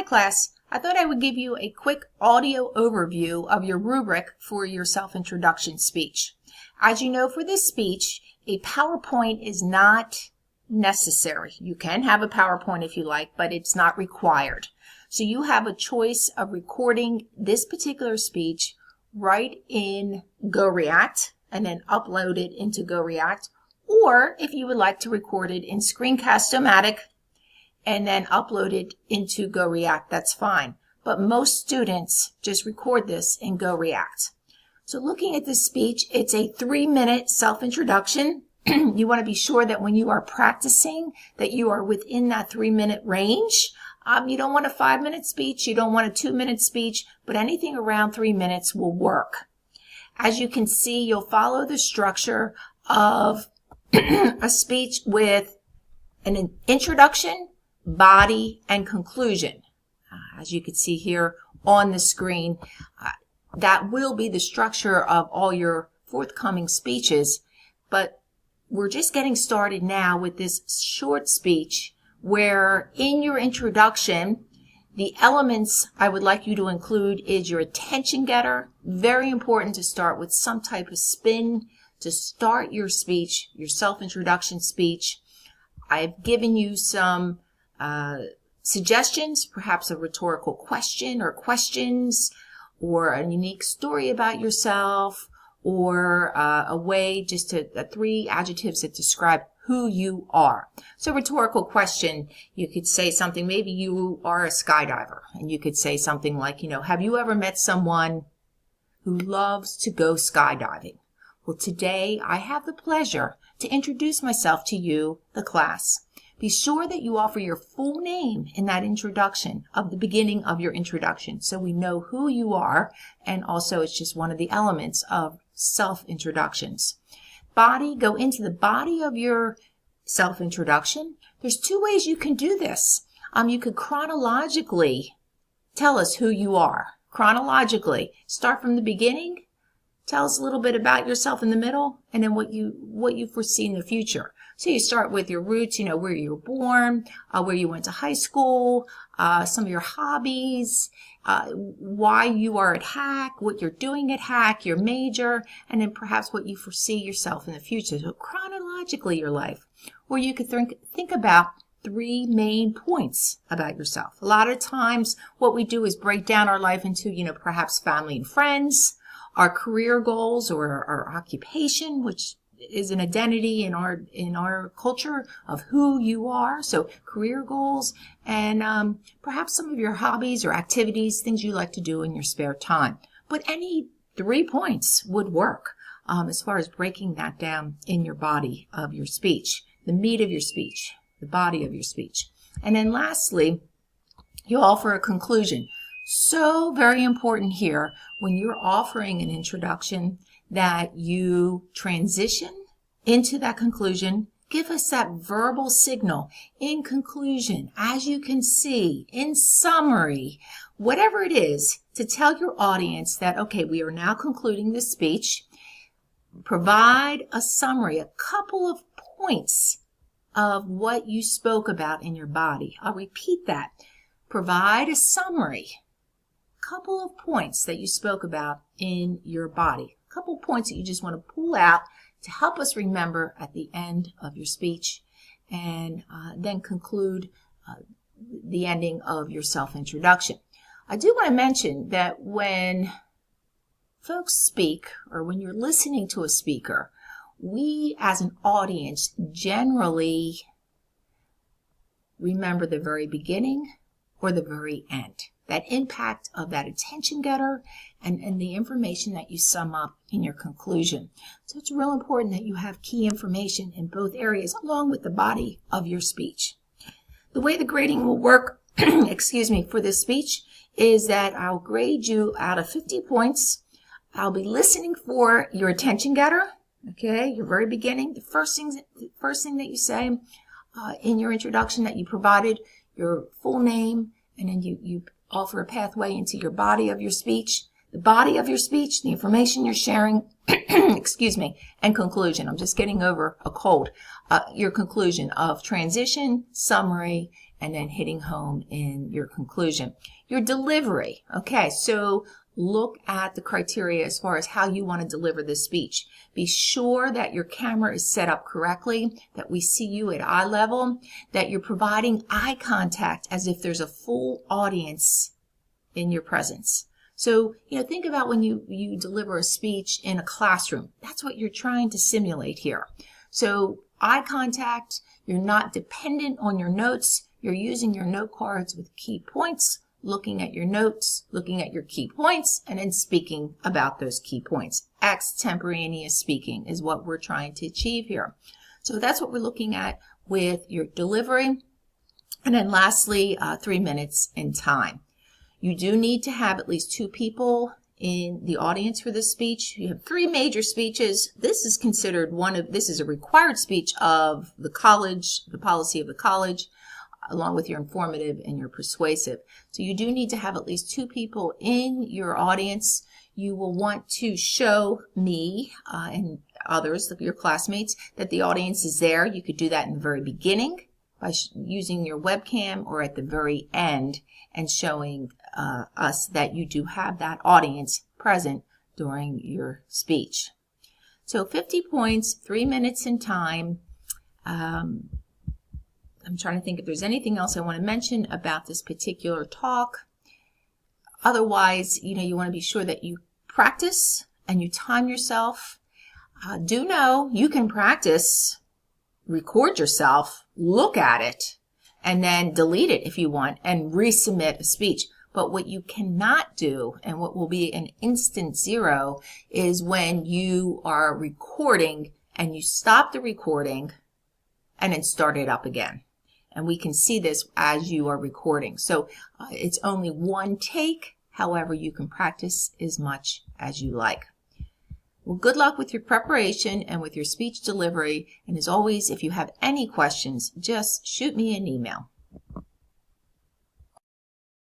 Hi class, I thought I would give you a quick audio overview of your rubric for your self-introduction speech. As you know, for this speech, a PowerPoint is not necessary. You can have a PowerPoint if you like, but it's not required. So you have a choice of recording this particular speech right in GoReact and then upload it into GoReact, or if you would like to record it in Screencast-O-Matic and then upload it into GoReact, that's fine. But most students just record this in GoReact. So looking at this speech, it's a 3-minute self-introduction. You want to be sure that when you are practicing that you are within that 3-minute range. You don't want a 5-minute speech, you don't want a 2-minute speech, but anything around 3 minutes will work. As you can see, you'll follow the structure of a speech with an introduction, body, and conclusion. As you can see here on the screen, that will be the structure of all your forthcoming speeches, but we're just getting started now with this short speech where in your introduction, the elements I would like you to include is your attention getter. Very important to start with some type of spin to start your speech, your self-introduction speech. I've given you some suggestions, perhaps a rhetorical question or questions, or a unique story about yourself, or a way just to 3 adjectives that describe who you are. So rhetorical question, you could say something, maybe you are a skydiver, and you could say something like, have you ever met someone who loves to go skydiving? Well, today I have the pleasure to introduce myself to you, the class. Be sure that you offer your full name in that introduction of the beginning of your introduction so we know who you are, and also it's just one of the elements of self-introductions. Body, go into the body of your self-introduction. There's 2 ways you can do this. You could chronologically tell us who you are. Chronologically, start from the beginning, tell us a little bit about yourself in the middle, and then what you foresee in the future. So you start with your roots, where you were born, where you went to high school, some of your hobbies, why you are at Hack, what you're doing at Hack, your major, and then perhaps what you foresee yourself in the future. So chronologically your life. Or you could think about 3 main points about yourself. A lot of times what we do is break down our life into, perhaps family and friends, our career goals or our occupation, which is an identity in our culture of who you are. So career goals and perhaps some of your hobbies or activities, things you like to do in your spare time. But any 3 points would work as far as breaking that down in your body of your speech, the meat of your speech, the body of your speech. And then lastly, you offer a conclusion. So very important here when you're offering an introduction that you transition into that conclusion. Give us that verbal signal in conclusion, as you can see, in summary, whatever it is, to tell your audience that, okay, we are now concluding this speech. Provide a summary, a couple of points of what you spoke about in your body. I'll repeat that. Provide a summary, couple of points that you spoke about in your body. A couple points that you just want to pull out to help us remember at the end of your speech, and then conclude the ending of your self-introduction. I do want to mention that when folks speak, or when you're listening to a speaker, we as an audience generally remember the very beginning or the very end. That impact of that attention getter and the information that you sum up in your conclusion. So it's real important that you have key information in both areas along with the body of your speech. The way the grading will work, for this speech is that I'll grade you out of 50 points. I'll be listening for your attention getter, okay, your very beginning, the first thing that you say in your introduction that you provided, your full name, and then you offer a pathway into your body of your speech, the body of your speech, the information you're sharing, and conclusion. I'm just getting over a cold. Your conclusion of transition, summary, and then hitting home in your conclusion. Your delivery. Okay, so look at the criteria as far as how you want to deliver this speech. Be sure that your camera is set up correctly, that we see you at eye level, that you're providing eye contact as if there's a full audience in your presence. So, think about when you deliver a speech in a classroom. That's what you're trying to simulate here. So, eye contact, you're not dependent on your notes. You're using your note cards with key points, looking at your notes, looking at your key points, and then speaking about those key points. Extemporaneous speaking is what we're trying to achieve here. So that's what we're looking at with your delivery. And then lastly, 3 minutes in time. You do need to have at least 2 people in the audience for this speech. You have 3 major speeches. This is considered this is a required speech of the college, the policy of the college, along with your informative and your persuasive. So you do need to have at least 2 people in your audience. You will want to show me and others, your classmates, that the audience is there. You could do that in the very beginning by using your webcam, or at the very end and showing us that you do have that audience present during your speech. So 50 points, 3 minutes in time. I'm trying to think if there's anything else I want to mention about this particular talk. Otherwise, you want to be sure that you practice and you time yourself. Do know you can practice, record yourself, look at it, and then delete it if you want and resubmit a speech. But what you cannot do, and what will be an instant zero, is when you are recording and you stop the recording and then start it up again. And we can see this as you are recording. So it's only 1 take. However, you can practice as much as you like. Well, good luck with your preparation and with your speech delivery. And as always, if you have any questions, just shoot me an email.